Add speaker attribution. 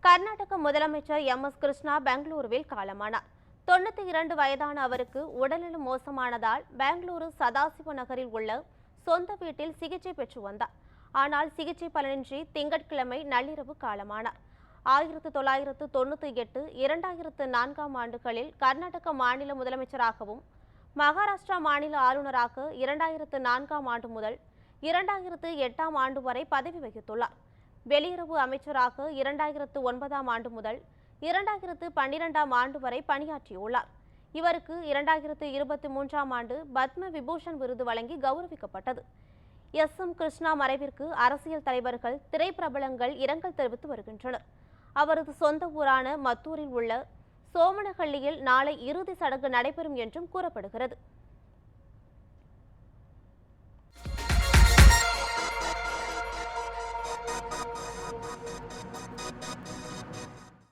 Speaker 1: கர்நாடக முதலமைச்சர் எம்.எஸ். கிருஷ்ணா பெங்களூருவில் காலமானார். 92 வயதான அவருக்கு உடல்நலம் மோசமானதால் பெங்களூரு சதாசிவ நகரில் உள்ள சொந்த வீட்டில் சிகிச்சை பெற்று வந்தார். ஆனால் சிகிச்சை பலனின்றி திங்கட்கிழமை நள்ளிரவு காலமானார். 1998, 2004 ஆண்டுகளில் கர்நாடக மாநில முதலமைச்சராகவும் மகாராஷ்டிரா மாநில ஆளுநராக 2004 ஆண்டு முதல் 2008 ஆண்டு வரை பதவி வகித்துள்ளார். வெளியுறவு அமைச்சராக 2009 ஆண்டு முதல் 2012 ஆண்டு வரை பணியாற்றியுள்ளார். இவருக்கு 2023 ஆண்டு பத்ம விபூஷன் விருது வழங்கி கௌரவிக்கப்பட்டது. எம். கிருஷ்ணா மறைவிற்கு அரசியல் தலைவர்கள், திரைப்பிரபலங்கள் இரங்கல் தெரிவித்து வருகின்றனர். அவரது சொந்த ஊரான மத்தூரில் உள்ள சோமனஹள்ளியில் நாளை இறுதி சடங்கு நடைபெறும் என்றும் கூறப்படுகிறது.